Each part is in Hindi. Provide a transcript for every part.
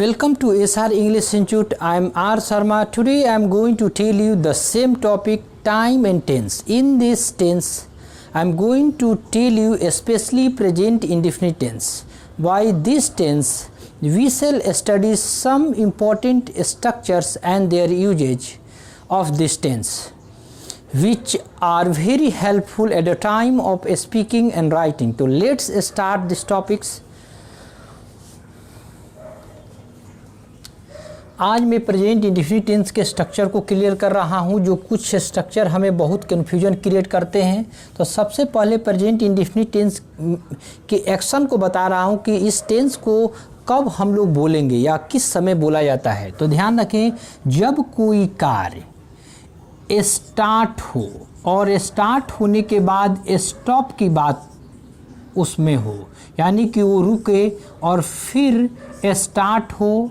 Welcome to SR English Institute. I am R. Sharma. Today I am going to tell you the same topic, time and tense. In this tense, I am going to tell you especially present indefinite tense. By this tense, we shall study some important structures and their usage of this tense, which are very helpful at the time of speaking and writing. So let's start these topics. आज मैं प्रेजेंट इंडेफिनिट टेंस के स्ट्रक्चर को क्लियर कर रहा हूं, जो कुछ स्ट्रक्चर हमें बहुत कन्फ्यूजन क्रिएट करते हैं। तो सबसे पहले प्रेजेंट इंडेफिनिट टेंस के एक्शन को बता रहा हूं कि इस टेंस को कब हम लोग बोलेंगे या किस समय बोला जाता है। तो ध्यान रखें, जब कोई कार्य स्टार्ट हो और स्टार्ट होने के बाद स्टॉप की बात उसमें हो, यानी कि वो रुके और फिर स्टार्ट हो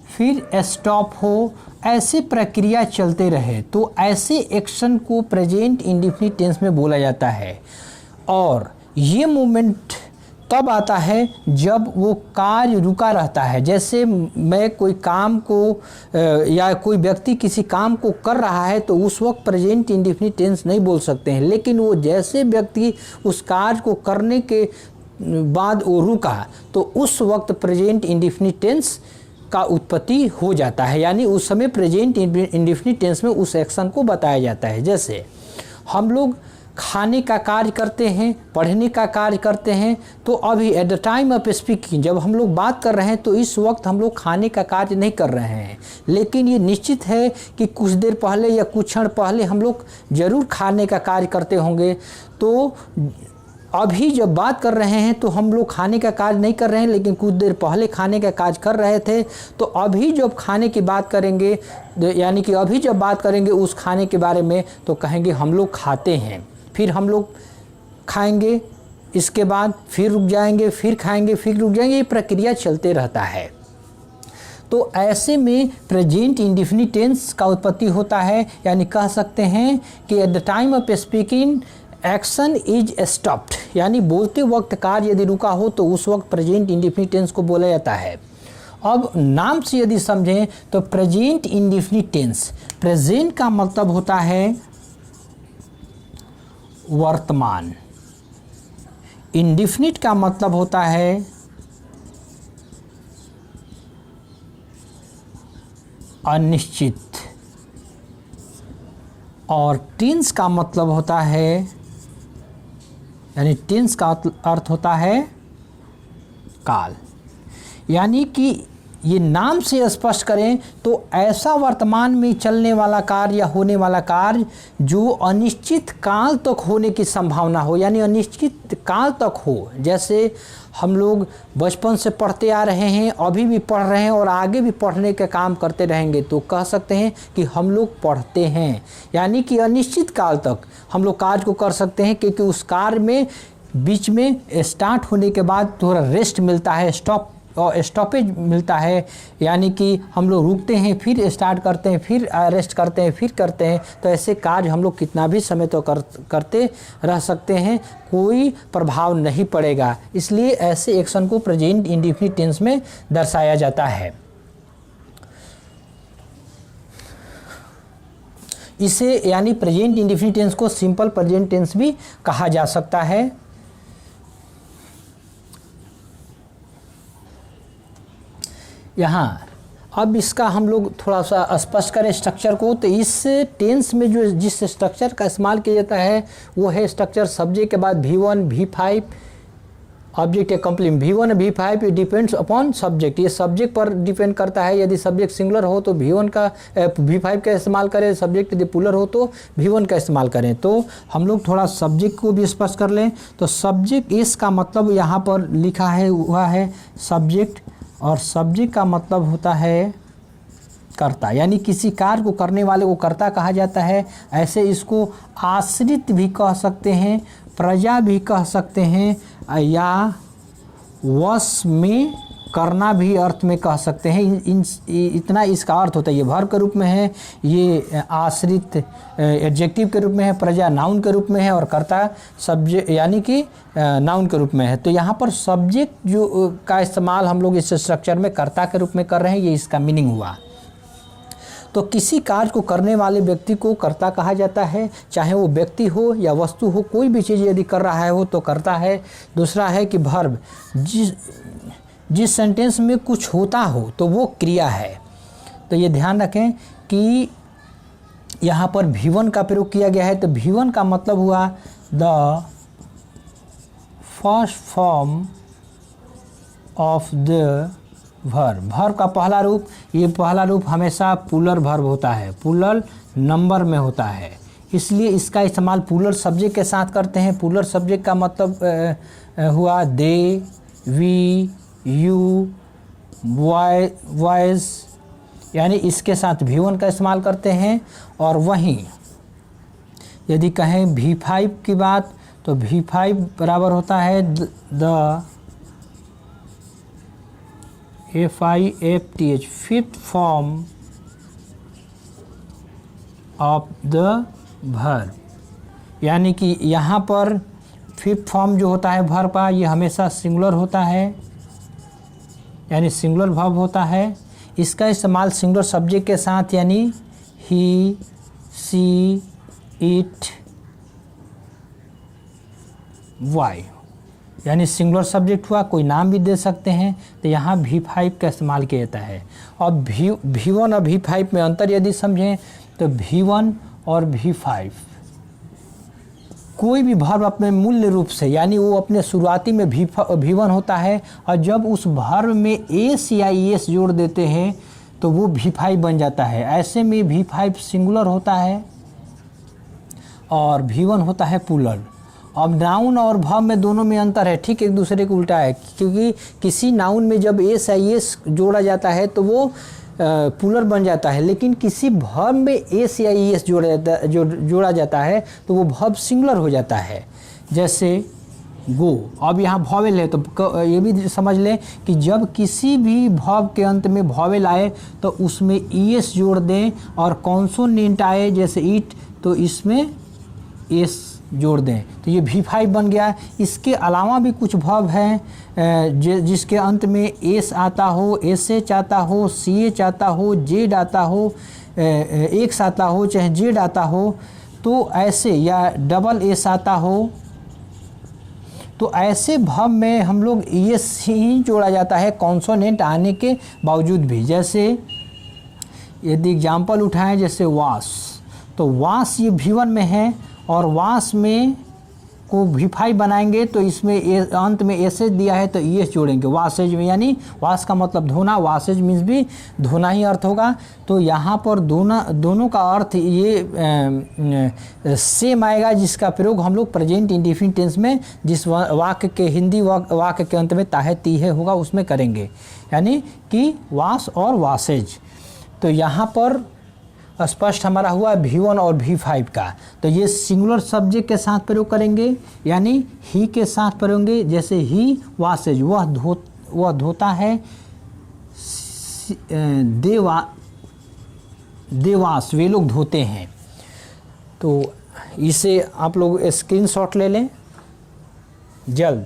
फिर स्टॉप हो, ऐसे प्रक्रिया चलते रहे, तो ऐसे एक्शन को प्रेजेंट इंडेफिनिट टेंस में बोला जाता है। और ये मोमेंट तब आता है जब वो कार्य रुका रहता है। जैसे मैं कोई काम को या कोई व्यक्ति किसी काम को कर रहा है तो उस वक्त प्रेजेंट इंडेफिनिट टेंस नहीं बोल सकते हैं, लेकिन वो जैसे व्यक्ति उस कार्य को करने के बाद वो रुका तो उस वक्त प्रेजेंट इंडेफिनिट टेंस का उत्पत्ति हो जाता है, यानी उस समय प्रेजेंट इंडेफिनिट टेंस में उस एक्शन को बताया जाता है। जैसे हम लोग खाने का कार्य करते हैं, पढ़ने का कार्य करते हैं, तो अभी at the time of speaking जब हम लोग बात कर रहे हैं तो इस वक्त हम लोग खाने का कार्य नहीं कर रहे हैं, लेकिन ये निश्चित है कि कुछ देर पहले या कुछ क्षण पहले हम लोग ज़रूर खाने का कार्य करते होंगे। तो अभी जब बात कर रहे हैं तो हम लोग खाने का कार्य नहीं कर रहे हैं, लेकिन कुछ देर पहले खाने का कार्य कर रहे थे। तो अभी जब खाने की बात करेंगे, यानी कि अभी जब बात करेंगे उस खाने के बारे में, तो कहेंगे हम लोग खाते हैं, फिर हम लोग खाएंगे, इसके बाद फिर रुक जाएंगे, फिर खाएंगे, फिर रुक जाएंगे, ये प्रक्रिया चलते रहता है। तो ऐसे में प्रेजेंट इंडेफिनिट टेंस का उत्पत्ति होता है, यानी कह सकते हैं कि at the time of speaking action is stopped, यानी बोलते वक्त कार्य यदि रुका हो तो उस वक्त प्रेजेंट इंडेफिनिट टेंस को बोला जाता है। अब नाम से यदि समझें तो प्रेजेंट इंडेफिनिट टेंस, प्रेजेंट का मतलब होता है वर्तमान, इंडेफिनिट का मतलब होता है अनिश्चित, और टेंस का मतलब होता है, यानी टेंस का अर्थ होता है काल। यानी कि ये नाम से स्पष्ट करें तो ऐसा वर्तमान में चलने वाला कार्य या होने वाला कार्य जो अनिश्चित काल तक होने की संभावना हो, यानी अनिश्चित काल तक हो। जैसे हम लोग बचपन से पढ़ते आ रहे हैं, अभी भी पढ़ रहे हैं और आगे भी पढ़ने का काम करते रहेंगे, तो कह सकते हैं कि हम लोग पढ़ते हैं, यानी कि अनिश्चित काल तक हम लोग कार्य को कर सकते हैं, क्योंकि उस कार्य में बीच में स्टार्ट होने के बाद थोड़ा रेस्ट मिलता है, स्टॉपेज मिलता है, यानी कि हम लोग रुकते हैं, फिर स्टार्ट करते हैं, फिर रेस्ट करते हैं, फिर करते हैं। तो ऐसे कार्य हम लोग कितना भी समय तो करते रह सकते हैं, कोई प्रभाव नहीं पड़ेगा। इसलिए ऐसे एक्शन को प्रेजेंट इंडेफिनिट टेंस में दर्शाया जाता है। इसे यानी प्रेजेंट इंडेफिनिट टेंस को सिंपल प्रेजेंट टेंस भी कहा जा सकता है। यहाँ अब इसका हम लोग थोड़ा सा स्पष्ट करें स्ट्रक्चर को, तो इस टेंस में जो जिस स्ट्रक्चर का इस्तेमाल किया जाता है वो है स्ट्रक्चर सब्जेक्ट के बाद V1 V5 ऑब्जेक्ट या कंप्लीमेंट। V1 V5 ये डिपेंड्स अपॉन सब्जेक्ट, ये सब्जेक्ट पर डिपेंड करता है। यदि सब्जेक्ट सिंगुलर हो तो V1 का V5 का इस्तेमाल करें, सब्जेक्ट यदि प्लूरल हो तो V1 का इस्तेमाल करें। तो हम लोग थोड़ा सब्जेक्ट को भी स्पष्ट कर लें। तो सब्जेक्ट इस का मतलब यहाँ पर लिखा है हुआ है सब्जेक्ट, और सब्जेक्ट का मतलब होता है कर्ता, यानी किसी कार्य को करने वाले को कर्ता कहा जाता है। ऐसे इसको आश्रित भी कह सकते हैं, प्रजा भी कह सकते हैं, या वश में करना भी अर्थ में कह सकते हैं। इतना इसका अर्थ होता है। ये वर्ब के रूप में है, ये आश्रित एडजेक्टिव के रूप में है, प्रजा नाउन के रूप में है और कर्ता सब्जेक्ट यानी कि नाउन के रूप में है। तो यहाँ पर सब्जेक्ट जो का इस्तेमाल हम लोग इस स्ट्रक्चर में कर्ता के रूप में कर रहे हैं, ये इसका मीनिंग हुआ। तो किसी कार्य को करने वाले व्यक्ति को कर्ता कहा जाता है, चाहे वो व्यक्ति हो या वस्तु हो, कोई भी चीज़ यदि कर रहा है हो तो कर्ता है। दूसरा है कि वर्ब, जिस सेंटेंस में कुछ होता हो तो वो क्रिया है। तो ये ध्यान रखें कि यहाँ पर V1 का प्रयोग किया गया है। तो V1 का मतलब हुआ the first form of the verb. Verb का पहला रूप, ये पहला रूप हमेशा प्लूरल वर्ब होता है, प्लूरल नंबर में होता है, इसलिए इसका इस्तेमाल प्लूरल सब्जेक्ट के साथ करते हैं। प्लूरल सब्जेक्ट का मतलब हुआ दे, वी, यू, वॉइस, यानी इसके साथ V1 का इस्तेमाल करते हैं। और वहीं यदि कहें V5 की बात तो V5 बराबर होता है the FIFTH, fifth form of the verb, यानी कि यहाँ पर फिफ्थ फॉर्म जो होता है वर्ब का, ये हमेशा सिंगुलर होता है, यानी सिंगुलर वर्ब होता है। इसका इस्तेमाल सिंगुलर सब्जेक्ट के साथ, यानी ही, सी, इट, वाई, यानी सिंगुलर सब्जेक्ट हुआ, कोई नाम भी दे सकते हैं। तो यहाँ V5 का इस्तेमाल किया जाता है। और V1 और V5 में अंतर यदि समझें तो V1 और V5 कोई भी वर्ब अपने मूल्य रूप से, यानी वो अपने शुरुआती में V1 होता है, और जब उस वर्ब में एस या ES जोड़ देते हैं तो वो V5 बन जाता है। ऐसे में V5 सिंगुलर होता है और V1 होता है प्लूरल। अब नाउन और वर्ब में दोनों में अंतर है, ठीक एक दूसरे के उल्टा है, क्योंकि किसी नाउन में जब एस या ES जोड़ा जाता है तो वो प्लूरल बन जाता है, लेकिन किसी वर्ब में एस या ES जोड़ा जाता है तो वो वर्ब सिंगुलर हो जाता है। जैसे गो, अब यहाँ वॉवेल है तो ये भी समझ लें कि जब किसी भी वर्ब के अंत में वॉवेल आए तो उसमें ES जोड़ दें, और कॉन्सोनेंट आए जैसे ईट तो इसमें एस जोड़ दें, तो ये V5 बन गया। इसके अलावा भी कुछ वर्ब हैं जिसके अंत में एस आता हो, SH आता हो, CH आता हो, जेड आता हो, एक्स आता हो, चाहे जेड आता हो, तो ऐसे, या डबल एस आता हो, तो ऐसे वर्ब में हम लोग ES ही जोड़ा जाता है कॉन्सोनेंट आने के बावजूद भी। जैसे यदि एग्जाम्पल उठाएं, जैसे वास, तो वास ये V1 में है और वास में को V5 बनाएंगे तो इसमें अंत में एसेज दिया है तो ES जोड़ेंगे वासेज में, यानी वास का मतलब धोना, वासेज मीन्स भी धोना ही अर्थ होगा। तो यहाँ पर दोनों का अर्थ ये सेम आएगा, जिसका प्रयोग हम लोग प्रेजेंट इंडेफिनिट टेंस में जिस वाक्य के हिंदी वाक्य के अंत में ताहे तीहे होगा उसमें करेंगे, यानी कि वास और वासेज। तो यहाँ पर स्पष्ट हमारा हुआ V1 और V5 का। तो ये सिंगुलर सब्जेक्ट के साथ प्रयोग करेंगे, यानी ही के साथ प्रयोग होंगे। जैसे ही वासेज, वह धोता है, देवास वे लोग धोते हैं। तो इसे आप लोग स्क्रीनशॉट ले लें जल्द।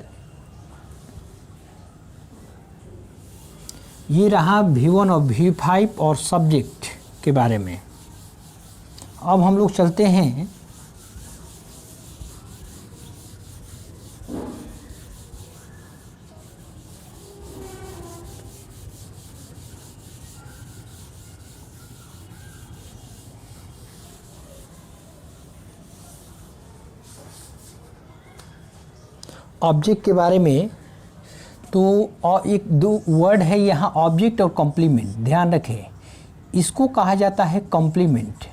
ये रहा V1 और V5 और सब्जेक्ट के बारे में। अब हम लोग चलते हैं ऑब्जेक्ट के बारे में। तो एक दो वर्ड है यहाँ, ऑब्जेक्ट और कॉम्प्लीमेंट। ध्यान रखें, इसको कहा जाता है कॉम्प्लीमेंट,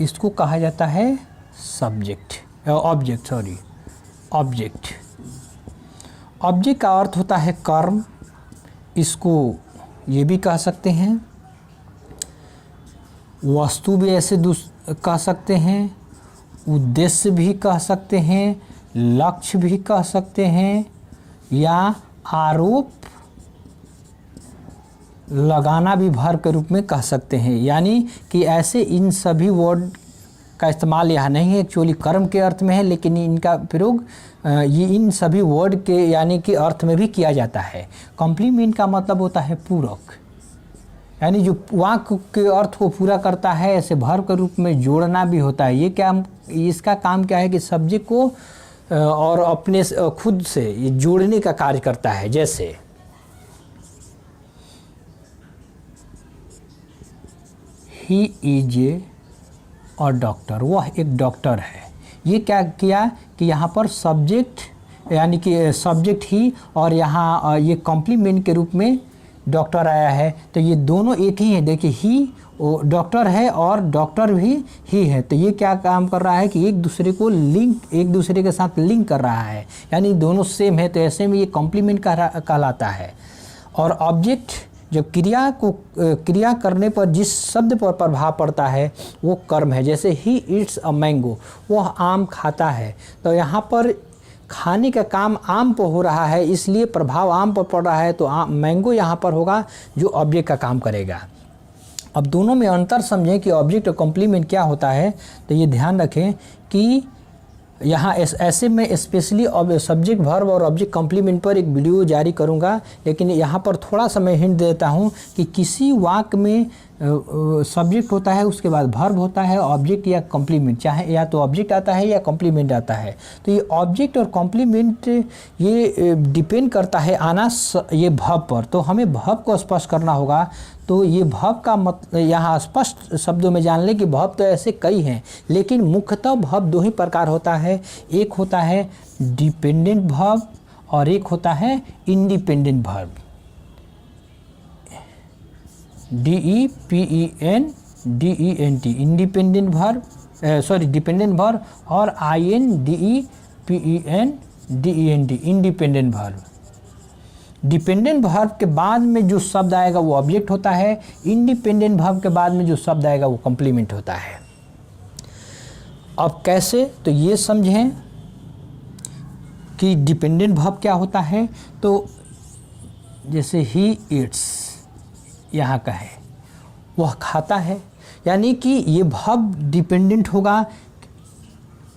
इसको कहा जाता है subject object sorry object. Object का अर्थ होता है कर्म, इसको ये भी कह सकते हैं, वस्तु भी ऐसे कह सकते हैं, उद्देश्य भी कह सकते हैं, लक्ष्य भी कह सकते हैं, या आरोप लगाना भी वर्ब के रूप में कह सकते हैं। यानी कि ऐसे इन सभी वर्ड का इस्तेमाल यहाँ नहीं है, एक्चुअली कर्म के अर्थ में है, लेकिन इनका प्रयोग ये इन सभी वर्ड के यानी कि अर्थ में भी किया जाता है। कॉम्प्लीमेंट का मतलब होता है पूरक, यानी जो वाक्य के अर्थ को पूरा करता है, ऐसे वर्ब के रूप में जोड़ना भी होता है। ये क्या, इसका काम क्या है कि सब्जेक्ट को और अपने खुद से ये जोड़ने का कार्य करता है। जैसे ही इज ए डॉक्टर, वह एक डॉक्टर है। ये क्या किया कि यहाँ पर सब्जेक्ट यानी कि सब्जेक्ट ही और यहाँ ये कॉम्प्लीमेंट के रूप में डॉक्टर आया है, तो ये दोनों एक ही हैं। देखिए ही डॉक्टर है और डॉक्टर भी ही है, तो ये क्या काम कर रहा है कि एक दूसरे को लिंक, एक दूसरे के साथ लिंक कर रहा है, यानी दोनों सेम है, तो ऐसे में ये कॉम्प्लीमेंट कहलाता है। और ऑब्जेक्ट जब क्रिया करने पर जिस शब्द पर प्रभाव पड़ता है वो कर्म है। जैसे ही ईट्स अ मैंगो, वह आम खाता है, तो यहाँ पर खाने का काम आम पर हो रहा है, इसलिए प्रभाव आम पर पड़ रहा है, तो मैंगो यहाँ पर होगा जो ऑब्जेक्ट का काम करेगा। अब दोनों में अंतर समझें कि ऑब्जेक्ट और कॉम्प्लीमेंट क्या होता है। तो ये ध्यान रखें कि यहाँ ऐसे में स्पेशली सब्जेक्ट वर्ब और ऑब्जेक्ट कॉम्प्लीमेंट पर एक वीडियो जारी करूँगा, लेकिन यहाँ पर थोड़ा सा मैं हिंट देता हूँ कि किसी वाक्य में सब्जेक्ट होता है, उसके बाद वर्ब होता है, ऑब्जेक्ट या कॉम्प्लीमेंट, चाहे या तो ऑब्जेक्ट आता है या कॉम्प्लीमेंट आता है। तो ये ऑब्जेक्ट और कॉम्प्लीमेंट ये डिपेंड करता है आना ये वर्ब पर, तो हमें वर्ब को स्पष्ट करना होगा। तो ये वर्ब का मतलब यहाँ स्पष्ट शब्दों में जान लें कि वर्ब तो ऐसे कई हैं, लेकिन मुख्यतः वर्ब दो ही प्रकार होता है, एक होता है डिपेंडेंट वर्ब और एक होता है independent verb. DEPENDENT independent verb, dependent verb, और INDEPENDENT independent verb. Dependent verb के बाद में जो शब्द आएगा वो ऑब्जेक्ट होता है, इंडिपेंडेंट वर्ब के बाद में जो शब्द आएगा वो कॉम्प्लीमेंट होता है। अब कैसे, तो ये समझें कि डिपेंडेंट वर्ब क्या होता है। तो जैसे ही ईट्स यहाँ का है, वह खाता है, यानी कि ये वर्ब डिपेंडेंट होगा।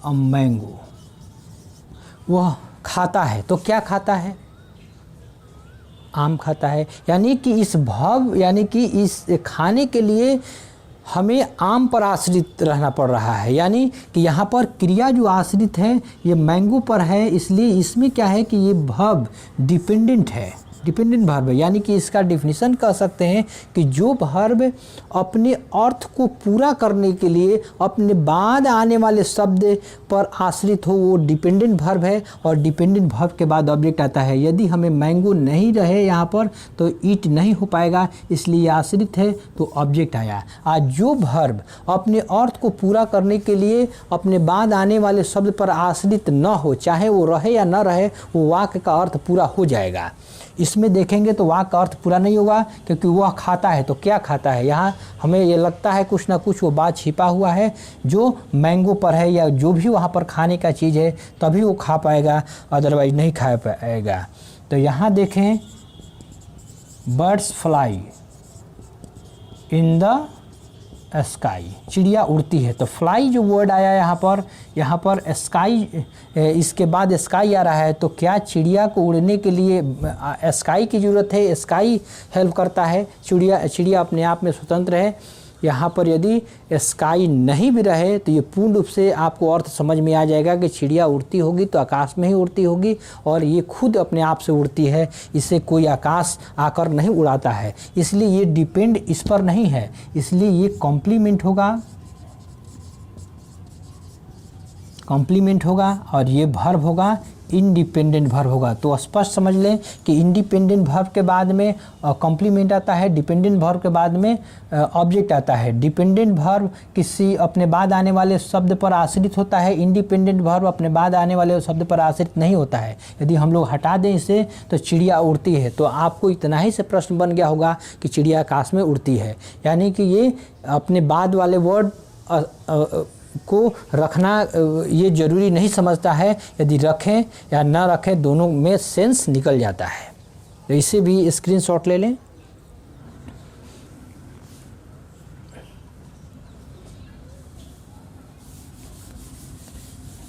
मैंगो, वह खाता है, तो क्या खाता है, आम खाता है, यानी कि इस वर्ब यानी कि इस खाने के लिए हमें आम पर आश्रित रहना पड़ रहा है। यानी कि यहाँ पर क्रिया जो आश्रित है ये मैंगो पर है, इसलिए इसमें क्या है कि ये वर्ब डिपेंडेंट है, डिपेंडेंट वर्ब है। यानी कि इसका डिफिनीशन कह सकते हैं कि जो वर्ब अपने अर्थ को पूरा करने के लिए अपने बाद आने वाले शब्द पर आश्रित हो वो डिपेंडेंट वर्ब है, और डिपेंडेंट वर्ब के बाद ऑब्जेक्ट आता है। यदि हमें मैंगो नहीं रहे यहाँ पर तो ईट नहीं हो पाएगा, इसलिए आश्रित है तो ऑब्जेक्ट आया। आज जो वर्ब अपने अर्थ को पूरा करने के लिए अपने बाद आने वाले शब्द पर आश्रित न हो, चाहे वो रहे या न रहे, वो वाक्य का अर्थ पूरा हो जाएगा। इसमें देखेंगे तो वाक्य का अर्थ पूरा नहीं होगा, क्योंकि वह खाता है, तो क्या खाता है, यहाँ हमें ये लगता है कुछ ना कुछ वो बात छिपा हुआ है जो मैंगो पर है, या जो भी वहाँ पर खाने का चीज़ है तभी वो खा पाएगा, अदरवाइज नहीं खा पाएगा। तो यहाँ देखें, birds fly in the sky, चिड़िया उड़ती है, तो फ्लाई जो वर्ड आया यहाँ पर स्काई, इसके बाद स्काई आ रहा है, तो क्या चिड़िया को उड़ने के लिए स्काई की ज़रूरत है, स्काई हेल्प करता है, चिड़िया अपने आप में स्वतंत्र है। यहाँ पर यदि स्काई नहीं भी रहे तो ये पूर्ण रूप से आपको अर्थ समझ में आ जाएगा कि चिड़िया उड़ती होगी तो आकाश में ही उड़ती होगी, और ये खुद अपने आप से उड़ती है, इसे कोई आकाश आकर नहीं उड़ाता है, इसलिए ये डिपेंड इस पर नहीं है, इसलिए ये कॉम्प्लीमेंट होगा और ये वर्ब होगा इंडिपेंडेंट वर्ब होगा। तो स्पष्ट समझ लें कि इंडिपेंडेंट वर्ब के बाद में कॉम्प्लीमेंट आता है, डिपेंडेंट वर्ब के बाद में ऑब्जेक्ट आता है। डिपेंडेंट वर्ब किसी अपने बाद आने वाले शब्द पर आश्रित होता है, इंडिपेंडेंट वर्ब अपने बाद आने वाले शब्द पर आश्रित नहीं होता है। यदि हम लोग हटा दें इसे तो चिड़िया उड़ती है, तो आपको इतना ही से प्रश्न बन गया होगा कि चिड़िया आकाश में उड़ती है, यानी कि ये अपने बाद वाले वर्ड को रखना ये ज़रूरी नहीं समझता है। यदि रखें या ना रखें दोनों में सेंस निकल जाता है। तो इसे भी स्क्रीनशॉट ले लें।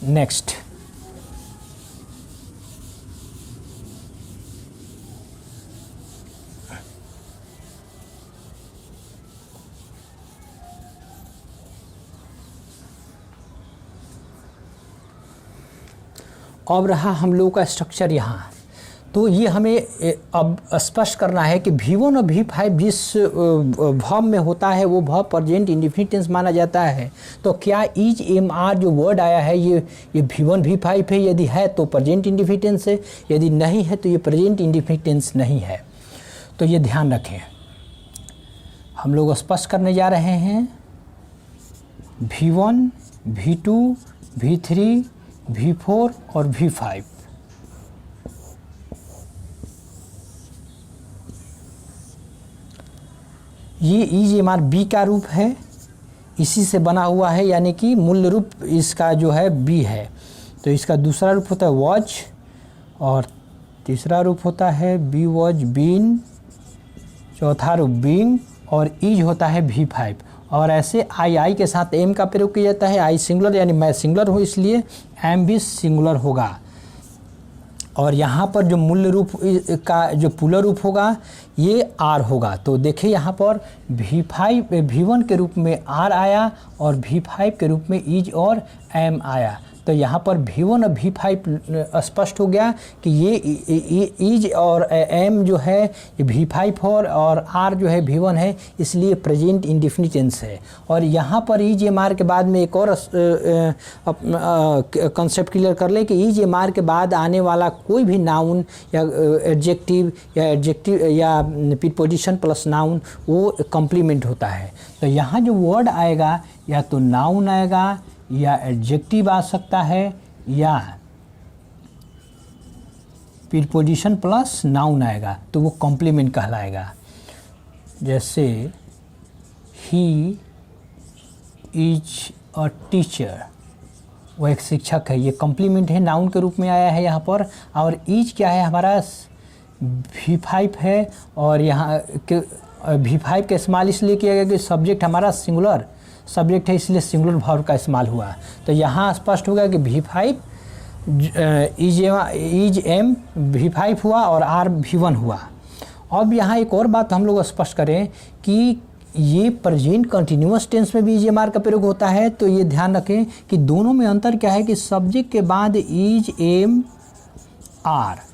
नेक्स्ट, अब रहा हम लोगों का स्ट्रक्चर यहाँ। तो ये हमें अब स्पष्ट करना है कि V1 और V5 जिस वर्ब में होता है वो वर्ब प्रेजेंट इंडेफिनिट टेंस माना जाता है। तो क्या इज एम आर जो वर्ड आया है ये V1 V5 है? यदि है तो प्रेजेंट इंडेफिनिट टेंस है, यदि नहीं है तो ये प्रेजेंट इंडेफिनिट टेंस नहीं है। तो ये ध्यान रखें, हम लोग स्पष्ट करने जा रहे हैं। V1, V2, V3, V4 और V5 ये इज एम आर बी का रूप है, इसी से बना हुआ है, यानी कि मूल रूप इसका जो है बी है। तो इसका दूसरा रूप होता है वॉज और तीसरा रूप होता है बी वॉज बीन, चौथा रूप बीइंग और इज होता है V5। और ऐसे आई के साथ एम का प्रयोग किया जाता है। आई सिंगुलर यानी मैं सिंगुलर हूँ इसलिए एम भी सिंगुलर होगा। और यहाँ पर जो मूल रूप का जो पुलर रूप होगा ये आर होगा। तो देखिए यहाँ पर V1 के रूप में आर आया और V5 के रूप में इज और एम आया। तो यहाँ पर V1 और V5 स्पष्ट हो गया कि ये इज और एम जो है ये V5 और आर जो है V1 है, इसलिए प्रेजेंट इंडेफिनिट टेंस है। और यहाँ पर इज एम आर के बाद में एक और कंसेप्ट क्लियर कर ले कि इज एम आर के बाद आने वाला कोई भी नाउन या एडजेक्टिव या प्रीपोजिशन प्लस नाउन वो कॉम्प्लीमेंट होता है। तो यहाँ जो वर्ड आएगा या तो नाउन आएगा या एडजेक्टिव आ सकता है या प्रीपोजिशन प्लस नाउन आएगा, तो वो कॉम्प्लीमेंट कहलाएगा। जैसे ही इज अ टीचर, वो एक शिक्षक है, ये कॉम्प्लीमेंट है, नाउन के रूप में आया है यहाँ पर। और इज क्या है हमारा V5 है और यहाँ V5 का इस्तेमाल इसलिए किया गया कि सब्जेक्ट हमारा सिंगुलर सब्जेक्ट है, इसलिए सिंगुलर वर्ब का इस्तेमाल हुआ। तो यहाँ स्पष्ट हो गया कि V5 इज एम V5 हुआ और आर V1 हुआ। अब यहाँ एक और बात हम लोग स्पष्ट करें कि ये प्रेजेंट कंटिन्यूअस टेंस में भी इज एम आर का प्रयोग होता है। तो ये ध्यान रखें कि दोनों में अंतर क्या है कि सब्जेक्ट के बाद इज एम आर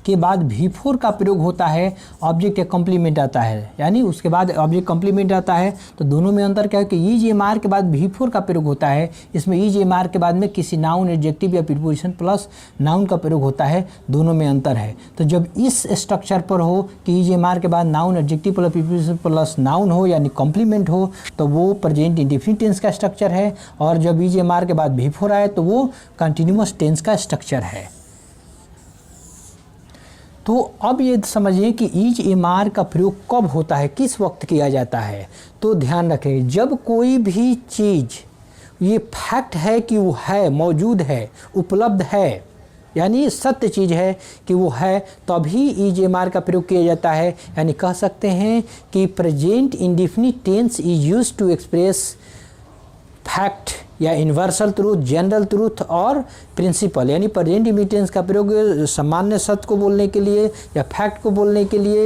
के बाद V4 का प्रयोग होता है, ऑब्जेक्ट का कॉम्प्लीमेंट आता है, यानी उसके बाद ऑब्जेक्ट कॉम्प्लीमेंट आता है। तो दोनों में अंतर क्या है कि इज एम आर के बाद V4 का प्रयोग होता है, इसमें इज एम आर के बाद में किसी नाउन एडजेक्टिव या प्रीपोजिशन प्लस नाउन का प्रयोग होता है, दोनों में अंतर है। तो जब इस स्ट्रक्चर पर हो कि इज एम आर के बाद noun adjective plus preposition plus noun हो यानी कॉम्प्लीमेंट हो, तो वो प्रेजेंट इंडेफिनिट टेंस का स्ट्रक्चर है। और जब इज एम आर के बाद V4 आए तो वो कंटिन्यूअस टेंस का स्ट्रक्चर है। तो अब ये समझिए कि इज एम आर का प्रयोग कब होता है, किस वक्त किया जाता है। तो ध्यान रखें, जब कोई भी चीज़ ये फैक्ट है कि वो है, मौजूद है, उपलब्ध है, यानी सत्य चीज़ है कि वो है, तभी इज एम आर का प्रयोग किया जाता है। यानी कह सकते हैं कि present indefinite tense is used to express fact या यूनिवर्सल ट्रूथ, जनरल ट्रूथ और प्रिंसिपल। यानी प्रेजेंट इंडेफिनिट टेंस का प्रयोग सामान्य सत्य को बोलने के लिए या फैक्ट को बोलने के लिए,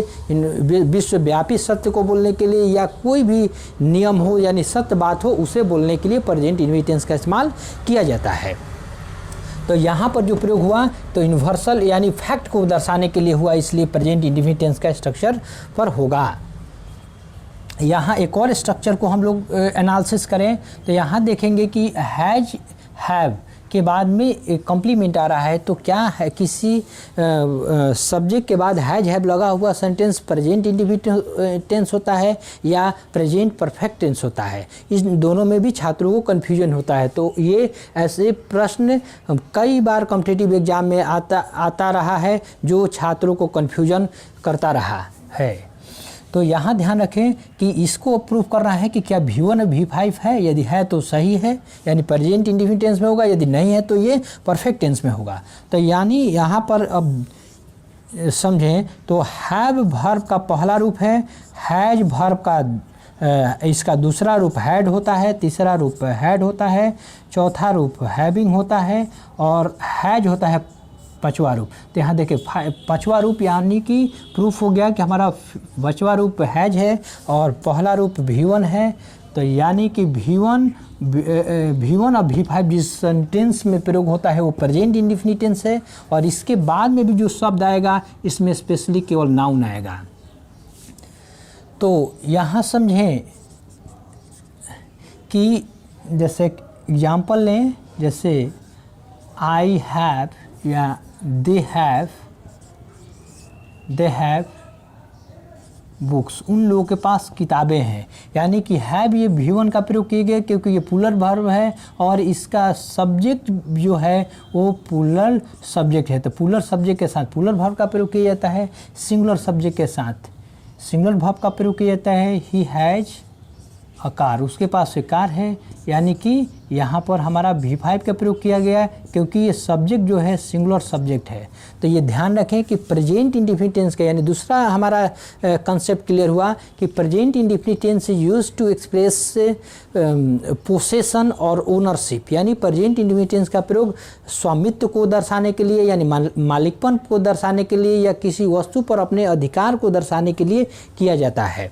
विश्वव्यापी सत्य को बोलने के लिए, या कोई भी नियम हो यानी सत्य बात हो उसे बोलने के लिए प्रेजेंट इंडेफिनिट टेंस का इस्तेमाल किया जाता है। तो यहाँ पर जो प्रयोग हुआ तो यूनिवर्सल यानी फैक्ट को दर्शाने के लिए हुआ, इसलिए प्रेजेंट इंडेफिनिट टेंस का स्ट्रक्चर पर होगा। यहाँ एक और स्ट्रक्चर को हम लोग एनालिसिस करें तो यहाँ देखेंगे कि हैज हैव के बाद में एक कॉम्प्लीमेंट आ रहा है। तो क्या है, किसी सब्जेक्ट के बाद हैज हैव लगा हुआ सेंटेंस प्रेजेंट इंडेफिनिट टेंस होता है या प्रेजेंट परफेक्ट टेंस होता है। इस दोनों में भी छात्रों को कन्फ्यूजन होता है। तो ये ऐसे प्रश्न कई बार कॉम्पिटिटिव एग्जाम में आता रहा है जो छात्रों को कन्फ्यूजन करता रहा है। तो यहाँ ध्यान रखें कि इसको प्रूव करना है कि क्या V1 और V5 है, यदि है तो सही है यानी प्रेजेंट इंडेफिनिट टेंस में होगा, यदि नहीं है तो ये परफेक्ट टेंस में होगा। तो यानी यहाँ पर अब समझें तो हैव वर्ब का पहला रूप है, हैज वर्ब का इसका दूसरा रूप हैड होता है, तीसरा रूप हैड होता है, चौथा रूप हैविंग होता है और हैज होता है पांचवा रूप। तो यहाँ देखिए पांचवा रूप यानी कि प्रूफ हो गया कि हमारा पांचवा रूप हैज है और पहला रूप V1 है। तो यानी कि V1 और V5 जिस सेंटेंस में प्रयोग होता है वो प्रेजेंट इंडेफिनिट टेंस है और इसके बाद में भी जो शब्द आएगा इसमें स्पेशली केवल नाउन आएगा। तो यहाँ समझें कि जैसे एग्जाम्पल लें, जैसे आई हैव या दे हैव बुक्स, उन लोगों के पास किताबें हैं। यानी कि हैव ये V1 का प्रयोग किए गए क्योंकि ये प्लूरल वर्ब है और इसका सब्जेक्ट जो है वो प्लूरल सब्जेक्ट है। तो प्लूरल सब्जेक्ट के साथ प्लूरल वर्ब का प्रयोग किया जाता है, सिंगुलर सब्जेक्ट के साथ सिंगुलर वर्ब का प्रयोग किया जाता है। ही हैज अ कार, उसके पास से कार है। यानी कि यहाँ पर हमारा V5 का प्रयोग किया गया क्योंकि ये सब्जेक्ट जो है सिंगुलर सब्जेक्ट है। तो ये ध्यान रखें कि प्रेजेंट इंडेफिनिट टेंस का यानी दूसरा हमारा कंसेप्ट क्लियर हुआ कि present indefinite tense is used to express possession और ओनरशिप। यानी प्रेजेंट इंडेफिनिट टेंस का प्रयोग स्वामित्व को दर्शाने के लिए यानी मालिकपन को दर्शाने के लिए या किसी वस्तु पर अपने अधिकार को दर्शाने के लिए किया जाता है।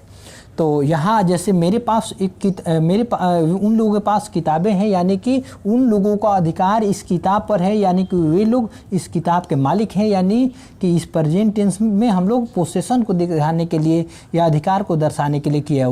तो यहाँ जैसे मेरे पास उन लोगों के पास किताबें हैं यानी कि उन लोगों का अधिकार इस किताब पर है, यानी कि वे लोग इस किताब के मालिक हैं। यानी कि इस प्रेजेंट टेंस में हम लोग पोसेशन को दिखाने के लिए या अधिकार को दर्शाने के लिए किया है।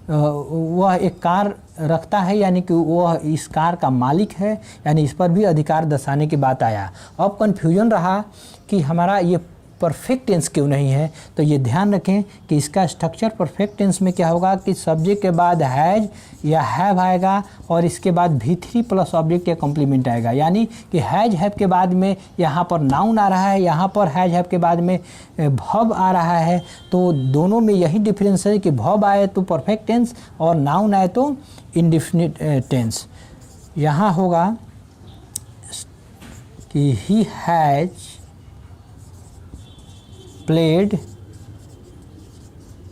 वह एक कार रखता है यानी कि वह इस कार का मालिक है, यानी इस पर भी अधिकार दर्शाने की बात आया। अब कन्फ्यूजन रहा कि हमारा ये परफेक्ट टेंस क्यों नहीं है। तो ये ध्यान रखें कि इसका स्ट्रक्चर परफेक्ट टेंस में क्या होगा कि सब्जेक्ट के बाद हैज या हैव आएगा और इसके बाद V3 प्लस ऑब्जेक्ट या कॉम्प्लीमेंट आएगा। यानी कि हैज हैव के बाद में यहाँ पर नाउन आ रहा है, यहाँ पर हैज हैव के बाद में वर्ब आ रहा है। तो दोनों में यही डिफरेंस है कि वर्ब आए तो परफेक्ट टेंस और नाउन आए तो इंडेफिनिट टेंस। यहाँ होगा कि ही हैज प्लेड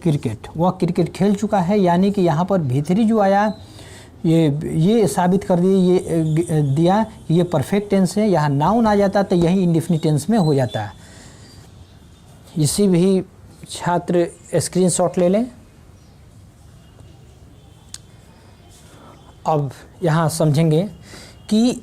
क्रिकेट, वह क्रिकेट खेल चुका है। यानी कि यहाँ पर V3 जो आया ये साबित कर दिया कि ये परफेक्ट टेंस है। यहाँ नाउन आ जाता तो यही इंडेफिनिट टेंस में हो जाता। इसी भी छात्र स्क्रीनशॉट ले लें। अब यहाँ समझेंगे कि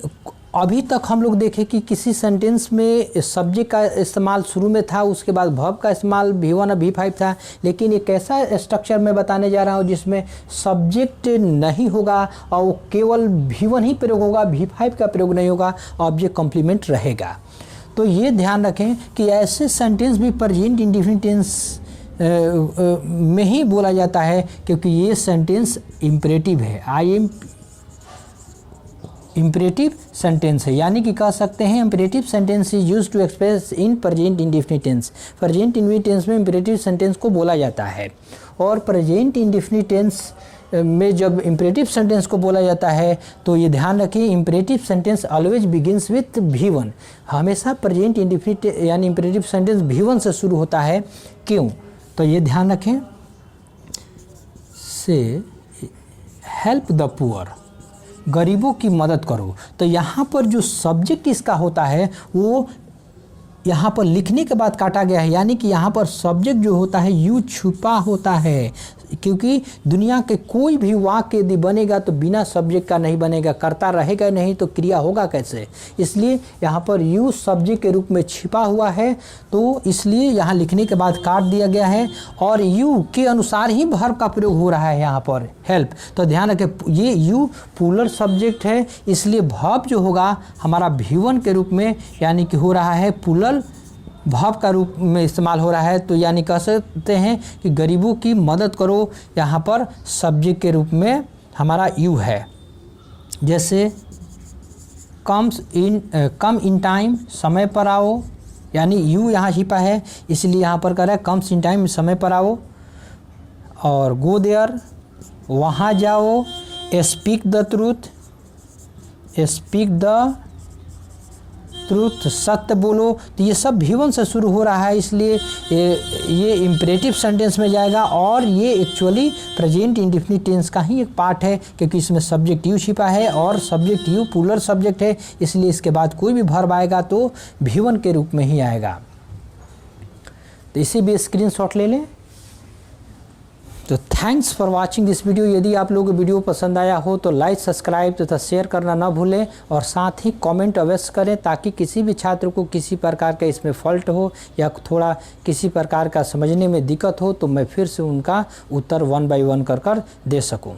अभी तक हम लोग देखें कि किसी सेंटेंस में सब्जेक्ट का इस्तेमाल शुरू में था, उसके बाद वर्ब का इस्तेमाल V1 और V5 था। लेकिन एक ऐसा स्ट्रक्चर मैं बताने जा रहा हूँ जिसमें सब्जेक्ट नहीं होगा और वो केवल V1 ही प्रयोग होगा, V5 का प्रयोग नहीं होगा, ऑब्जेक्ट कॉम्प्लीमेंट रहेगा। तो ये ध्यान रखें कि ऐसे सेंटेंस भी प्रेजेंट इंडेफिनिट टेंस में ही बोला जाता है क्योंकि ये सेंटेंस इम्परेटिव है। आई एम इम्परेटिव सेंटेंस है, यानी कि कह सकते हैं imperative sentence is used to express in present indefinite tense. Present indefinite tense में इम्परेटिव सेंटेंस को बोला जाता है और प्रेजेंट इंडेफिनिट टेंस में जब इम्परेटिव सेंटेंस को बोला जाता है तो ये ध्यान रखें imperative sentence always begins with V1। हमेशा प्रेजेंट इंडेफिनिट यानी इम्परेटिव सेंटेंस V1 से शुरू होता है। क्यों? तो ये ध्यान रखें, से हेल्प द पुअर, गरीबों की मदद करो। तो यहाँ पर जो सब्जेक्ट इसका होता है वो यहाँ पर लिखने के बाद काटा गया है, यानी कि यहाँ पर सब्जेक्ट जो होता है यू छुपा होता है क्योंकि दुनिया के कोई भी वाक्य यदि बनेगा तो बिना सब्जेक्ट का नहीं बनेगा, कर्ता रहेगा नहीं तो क्रिया होगा कैसे। इसलिए यहाँ पर यू सब्जेक्ट के रूप में छिपा हुआ है, तो इसलिए यहाँ लिखने के बाद काट दिया गया है और यू के अनुसार ही वर्ब का प्रयोग हो रहा है यहाँ पर हेल्प। तो ध्यान रखें ये यू प्लूरल सब्जेक्ट है, इसलिए वर्ब जो होगा हमारा V1 के रूप में यानी कि हो रहा है प्लूरल वर्ब का रूप में इस्तेमाल हो रहा है। तो यानी कह सकते हैं कि गरीबों की मदद करो, यहाँ पर सब्जेक्ट के रूप में हमारा यू है। जैसे कम इन टाइम, समय पर आओ, यानी यू यहाँ छिपा है, इसलिए यहाँ पर कह रहा है कम्स इन टाइम, समय पर आओ। और गो देयर, वहाँ जाओ। Speak the truth, speak the truth, सत्य बोलो। तो ये सब V1 से शुरू हो रहा है, इसलिए ये इम्परेटिव सेंटेंस में जाएगा और ये एक्चुअली प्रेजेंट इंडेफिनिट टेंस का ही एक पार्ट है, क्योंकि इसमें सब्जेक्ट यू छिपा है और सब्जेक्ट यू प्लूरल सब्जेक्ट है, इसलिए इसके बाद कोई भी वर्ब आएगा तो V1 के रूप में ही आएगा। तो इसे भी स्क्रीनशॉट ले लें। तो thanks for watching this video. यदि आप लोगों को वीडियो पसंद आया हो तो लाइक, सब्सक्राइब तथा शेयर करना ना भूलें और साथ ही कमेंट अवश्य करें, ताकि किसी भी छात्र को किसी प्रकार का इसमें फॉल्ट हो या थोड़ा किसी प्रकार का समझने में दिक्कत हो तो मैं फिर से उनका उत्तर 1 बाय 1 कर दे सकूं।